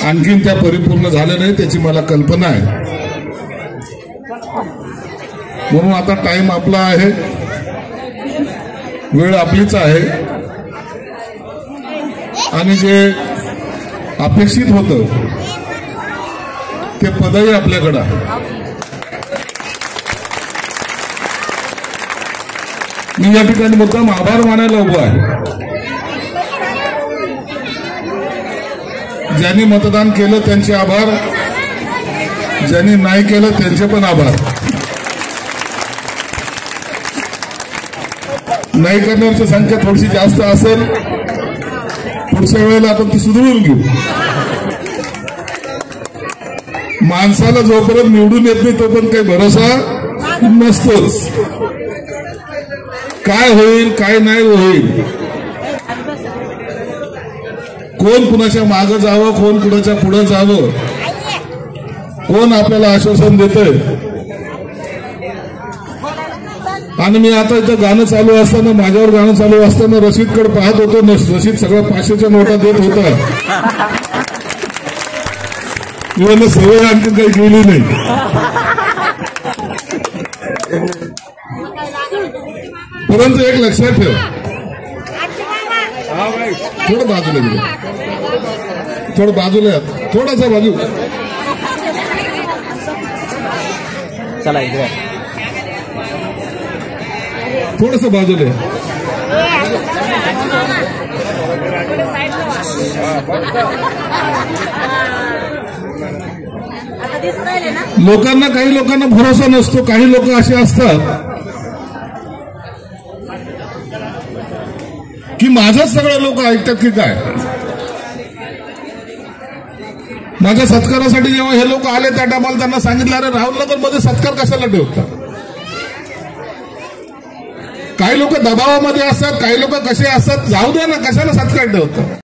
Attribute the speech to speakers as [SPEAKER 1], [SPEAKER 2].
[SPEAKER 1] आणखीन त्या परिपूर्ण झाल्या नाही त्याची मला कल्पना आहे. म्हणून आता टाइम आपला आहे, वेळ आपलीच आहे आणि जे अपेक्षित होतं ते पदही आपल्याकडे आहे. मी या ठिकाणी मुद्दाम आभार मानायला उभा आहे. ज्यांनी मतदान केलं त्यांचे आभार, ज्यांनी नाही केलं त्यांचे पण आभार. नाही करण्याची संख्या थोडीशी जास्त असेल, पुढच्या वेळेला आपण ती सुधारून घेऊ. माणसाला जोपर्यंत निवडून येत नाही तोपर्यंत काही भरोसा नसतोच. काय होईल काय नाही होईल, कोण कुणाच्या मागे जावं, कोण कुणाच्या पुढे जावं, कोण आपल्याला आश्वासन देतंय. आणि मी आता इथं गाणं चालू असताना, माझ्यावर गाणं चालू असताना रशीदकडे पाहत होतो. रशीद सगळं 500च्या नोटा देत होता. मी सवय आणखी काही गेली नाही. परंतु एक लक्षात ठेव, थोडं बाजूला गेलं, थोडं बाजूला, थोडासा बाजू,
[SPEAKER 2] चला इकडे
[SPEAKER 1] थोडस बाजूला. लोकांना, काही लोकांना भरोसा नसतो. काही लोक असे असतात की माझंच सगळे लोक ऐकतात की काय. माझ्या सत्कारासाठी जेव्हा हे लोक आले त्या टायमाला त्यांना सांगितलं, अरे राहुलनगर मध्ये सत्कार कशाला ठेवतात. काही लोक दबावामध्ये असतात, काही लोक कसे असतात, जाऊ द्या ना, कशाला सत्कार ठेवतात.